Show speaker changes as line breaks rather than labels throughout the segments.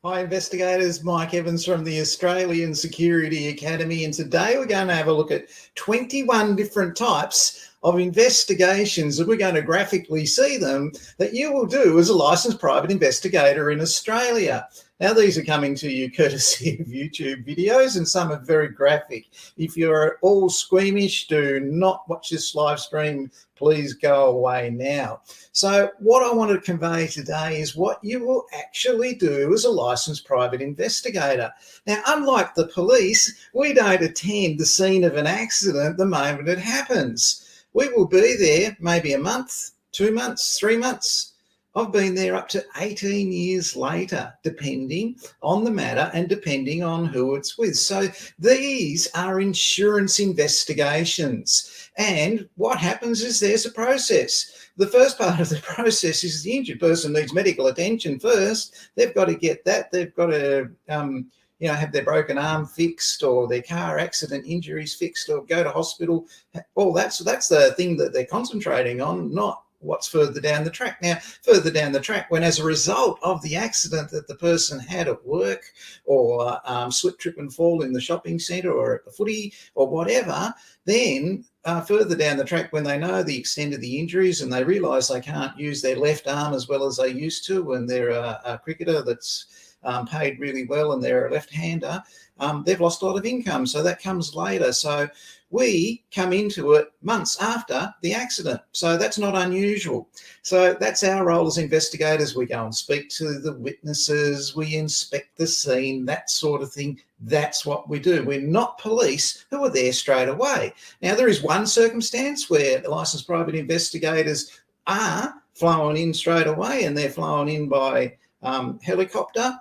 Hi investigators, Mike Evans from the Australian Security Academy, and today we're going to have a look at 21 different types of investigations, and we're going to graphically see them that you will do as a licensed private investigator in Australia. Now, these are coming to you courtesy of YouTube videos, and some are very graphic. If you're at all squeamish, do not watch this live stream. Please go away now. So what I want to convey today is what you will actually do as a licensed private investigator. Now, unlike the police, we don't attend the scene of an accident the moment it happens. We will be there maybe a month, 2 months, 3 months. I've been there up to 18 years later, depending on the matter and depending on who it's with. So these are insurance investigations. And what happens is there's a process. The first part of the process is the injured person needs medical attention first. They've got to get that. They've got to have their broken arm fixed or their car accident injuries fixed or go to hospital, all that. So that's the thing that they're concentrating on, not what's further down the track. Now, further down the track, when as a result of the accident that the person had at work or slip, trip and fall in the shopping centre or at the footy or whatever, then further down the track, when they know the extent of the injuries and they realise they can't use their left arm as well as they used to, and they're a cricketer that's paid really well and they're a left-hander, they've lost a lot of income. So that comes later. So we come into it months after the accident. So that's not unusual. So that's our role as investigators. We go and speak to the witnesses, we inspect the scene, that sort of thing. That's what we do. We're not police who are there straight away. Now, there is one circumstance where licensed private investigators are flown in straight away, and they're flown in by helicopter,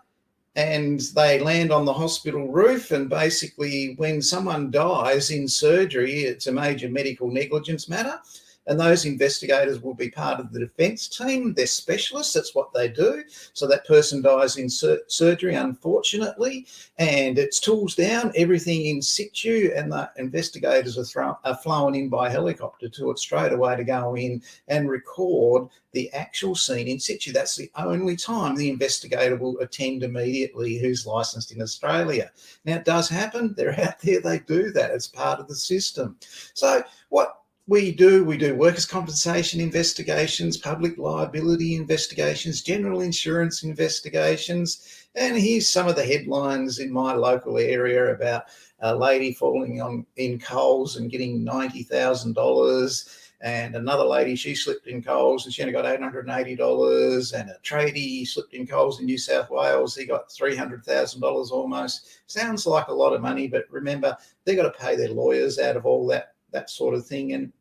and they land on the hospital roof. And basically, when someone dies in surgery, it's a major medical negligence matter. And those investigators will be part of the defence team. They're specialists. That's what they do. So that person dies in surgery, unfortunately, and it's tools down, everything in situ, and the investigators are flown in by helicopter to it straight away to go in and record the actual scene in situ. That's the only time the investigator will attend immediately who's licensed in Australia. Now, it does happen. They're out there. They do that. It's part of the system. So what we do workers' compensation investigations, public liability investigations, general insurance investigations. And here's some of the headlines in my local area about a lady falling in Coles and getting $90,000. And another lady, she slipped in Coles and she only got $880. And a tradie slipped in Coles in New South Wales. He got $300,000 almost. Sounds like a lot of money, but remember, they've got to pay their lawyers out of all that sort of thing. And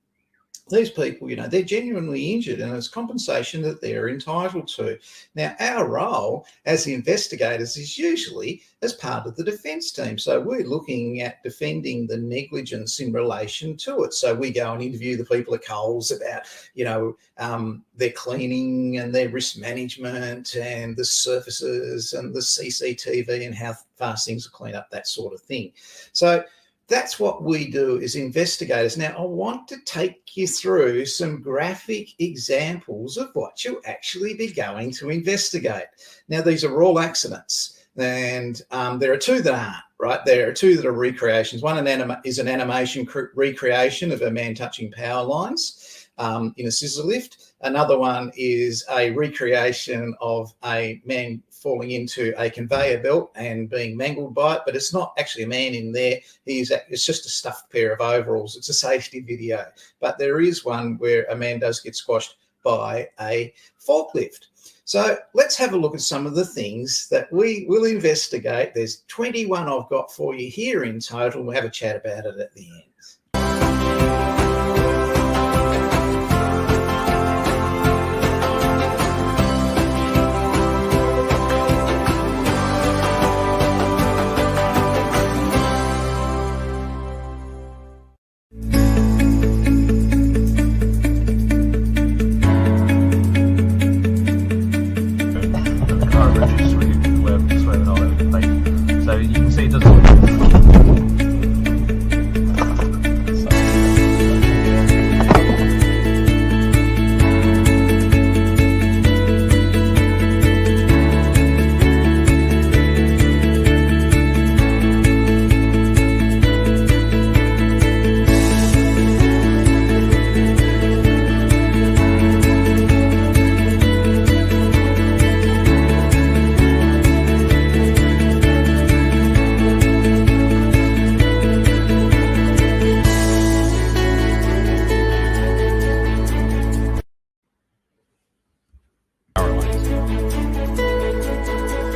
these people, they're genuinely injured, and it's compensation that they're entitled to. Now, our role as the investigators is usually as part of the defence team. So we're looking at defending the negligence in relation to it. So we go and interview the people at Coles about, their cleaning and their risk management and the surfaces and the CCTV and how fast things are cleaned up, that sort of thing. So that's what we do as investigators. Now, I want to take you through some graphic examples of what you'll actually be going to investigate. Now, these are all accidents, and there are two that aren't, right? There are two that are recreations. One is an animation recreation of a man touching power lines in a scissor lift. Another one is a recreation of a man falling into a conveyor belt and being mangled by it, but it's not actually a man in there. It's just a stuffed pair of overalls. It's a safety video. But there is one where a man does get squashed by a forklift. So let's have a look at some of the things that we will investigate. There's 21 I've got for you here in total. We'll have a chat about it at the end.
So you can see it doesn't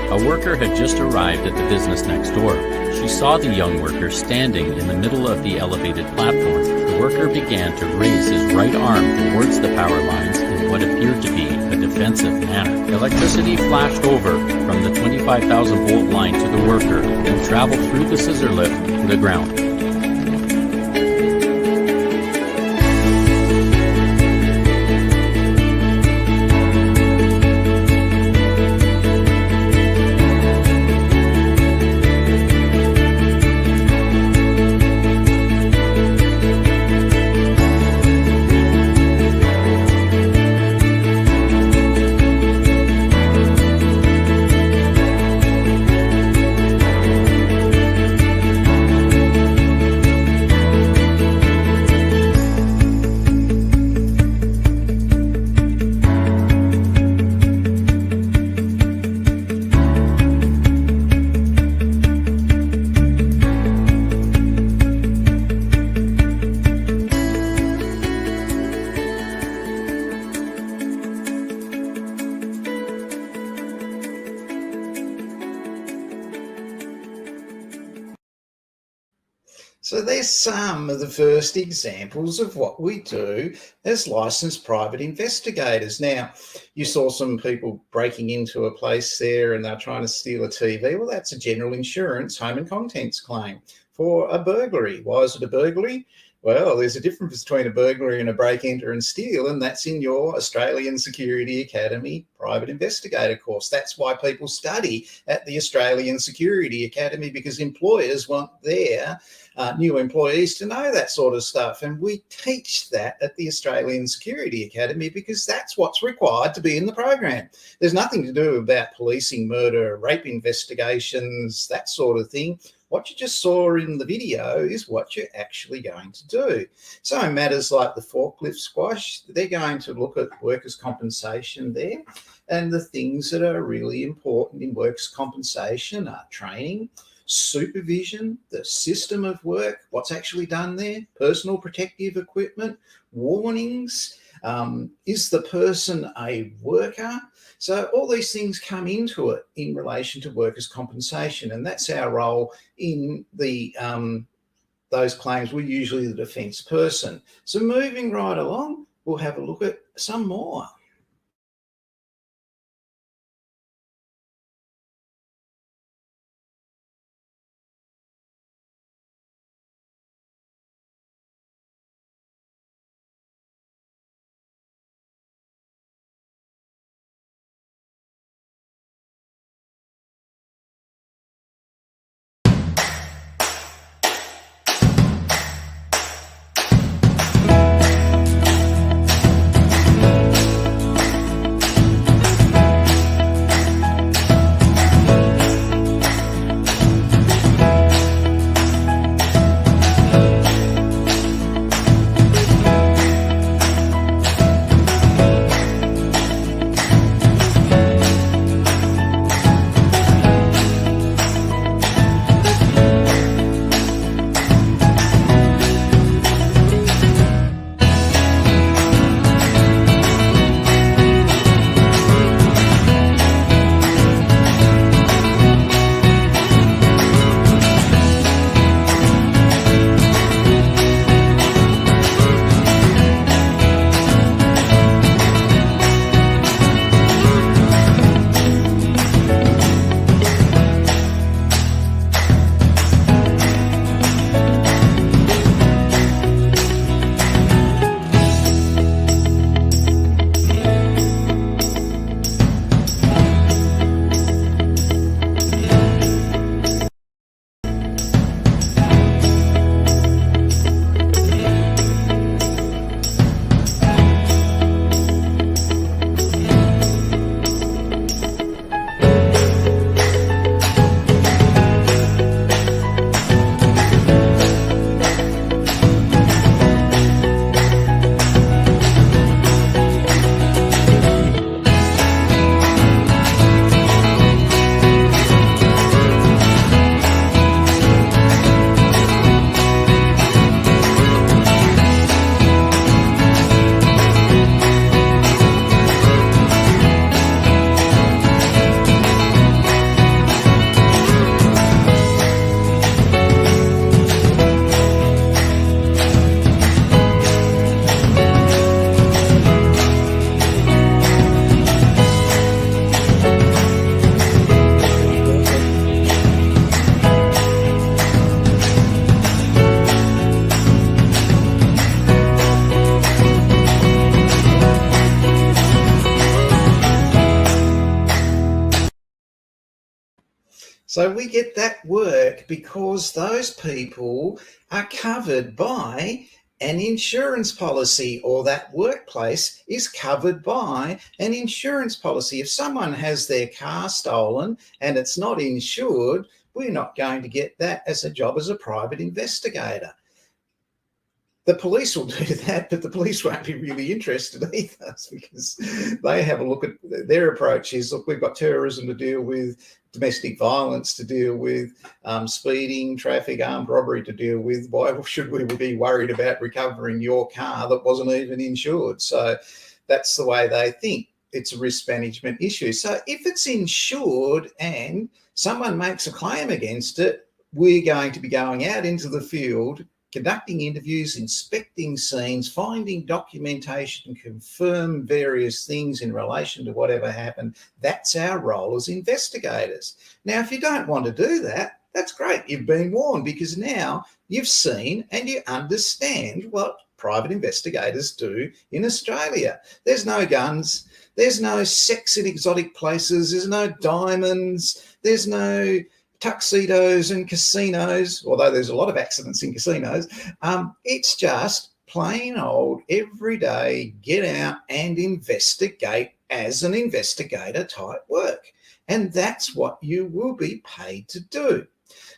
A worker had just arrived at the business next door. She saw the young worker standing in the middle of the elevated platform. The worker began to raise his right arm towards the power lines in what appeared to be a defensive manner. Electricity flashed over from the 25,000 volt line to the worker and traveled through the scissor lift to the ground.
So there's some of the first examples of what we do as licensed private investigators. Now, you saw some people breaking into a place there and they're trying to steal a TV. Well, that's a general insurance home and contents claim for a burglary. Why is it a burglary? Well, there's a difference between a burglary and a break, enter and steal, and that's in your Australian Security Academy private investigator course. That's why people study at the Australian Security Academy, because employers want their new employees to know that sort of stuff. And we teach that at the Australian Security Academy because that's what's required to be in the program. There's nothing to do about policing murder, rape investigations, that sort of thing. What you just saw in the video is what you're actually going to do. So matters like the forklift squash, they're going to look at workers' compensation there. And the things that are really important in workers' compensation are training, supervision, the system of work, what's actually done there, personal protective equipment, warnings, is the person a worker? So all these things come into it in relation to workers' compensation, and that's our role in the those claims. We're usually the defence person. So moving right along, we'll have a look at some more. So we get that work because those people are covered by an insurance policy, or that workplace is covered by an insurance policy. If someone has their car stolen and it's not insured, we're not going to get that as a job as a private investigator. The police will do that, but the police won't be really interested either, because they have a look at their approach is, look, we've got terrorism to deal with, domestic violence to deal with, speeding, traffic, armed robbery to deal with. Why should we be worried about recovering your car that wasn't even insured? So that's the way they think. It's a risk management issue. So if it's insured and someone makes a claim against it, we're going to be going out into the field, conducting interviews, inspecting scenes, finding documentation, confirm various things in relation to whatever happened. That's our role as investigators. Now, if you don't want to do that, that's great. You've been warned, because now you've seen and you understand what private investigators do in Australia. There's no guns. There's no sex in exotic places. There's no diamonds. There's no tuxedos and casinos, although there's a lot of accidents in casinos. It's just plain old everyday get out and investigate as an investigator type work. And that's what you will be paid to do.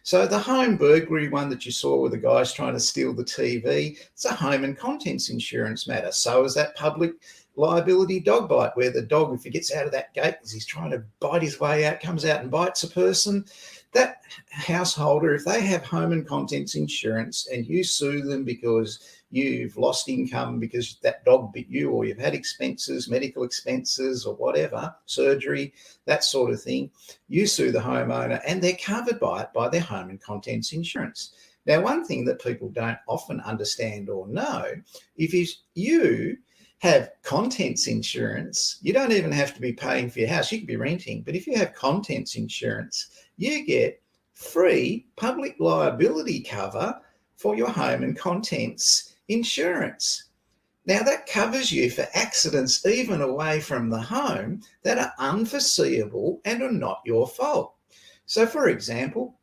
So the home burglary one that you saw where the guy's trying to steal the TV, it's a home and contents insurance matter. So is that public liability dog bite, where the dog, if he gets out of that gate because he's trying to bite his way out, comes out and bites a person. That householder, if they have home and contents insurance and you sue them because you've lost income because that dog bit you, or you've had expenses, medical expenses or whatever, surgery, that sort of thing, you sue the homeowner and they're covered by it, by their home and contents insurance. Now, one thing that people don't often understand or know, if you have contents insurance, you don't even have to be paying for your house. You could be renting, but if you have contents insurance, you get free public liability cover for your home and contents insurance. Now, that covers you for accidents even away from the home that are unforeseeable and are not your fault. So, for example,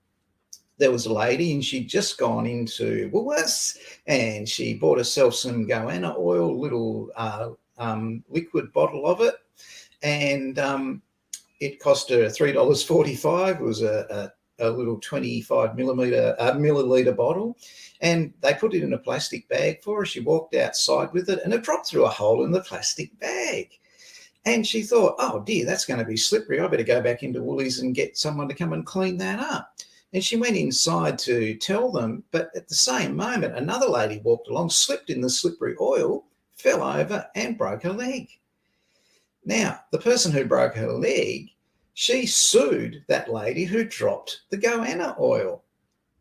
there was a lady and she'd just gone into Woolworths and she bought herself some goanna oil, little liquid bottle of it, and it cost her $3.45. It was a little 25 milliliter bottle, and they put it in a plastic bag for her. She walked outside with it and it dropped through a hole in the plastic bag. And she thought, oh dear, that's going to be slippery. I better go back into Woolies and get someone to come and clean that up. And she went inside to tell them, but at the same moment, another lady walked along, slipped in the slippery oil, fell over and broke her leg. Now, the person who broke her leg, she sued that lady who dropped the goanna oil.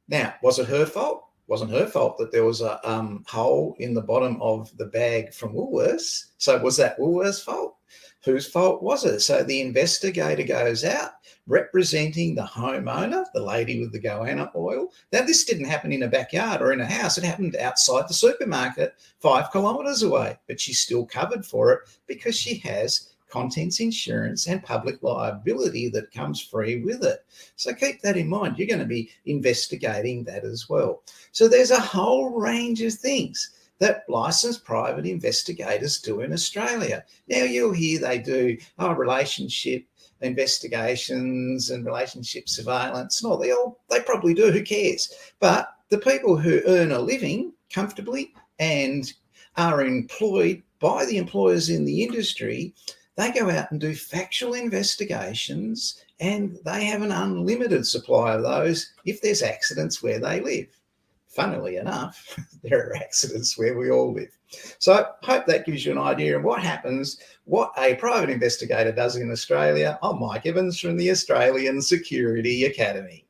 Now, was it her fault? Wasn't her fault that there was a hole in the bottom of the bag from Woolworths. So was that Woolworths' fault? Whose fault was it? So the investigator goes out representing the homeowner, the lady with the goanna oil. Now, this didn't happen in a backyard or in a house. It happened outside the supermarket 5 kilometres away, but she's still covered for it because she has contents insurance and public liability that comes free with it. So keep that in mind. You're going to be investigating that as well. So there's a whole range of things that licensed private investigators do in Australia. Now, you'll hear they do relationship investigations and relationship surveillance and all. They probably do, who cares? But the people who earn a living comfortably and are employed by the employers in the industry, they go out and do factual investigations, and they have an unlimited supply of those if there's accidents where they live. Funnily enough, there are accidents where we all live. So I hope that gives you an idea of what happens, what a private investigator does in Australia. I'm Mike Evans from the Australian Security Academy.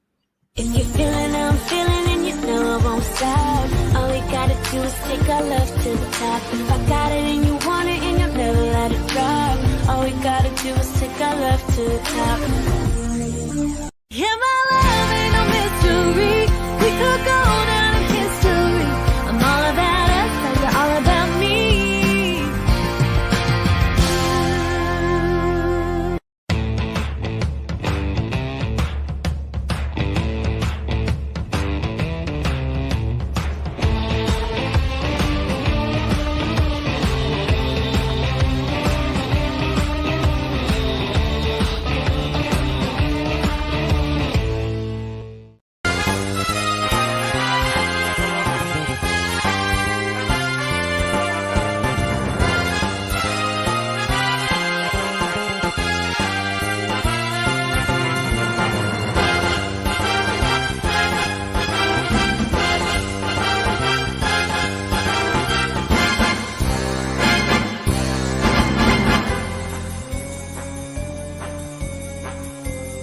If you're feeling how I'm feeling and you know I won't stop, all we gotta do is take our love to the top. If I got it and you want it and you'll never let it drop, all we gotta do is take our love to the top.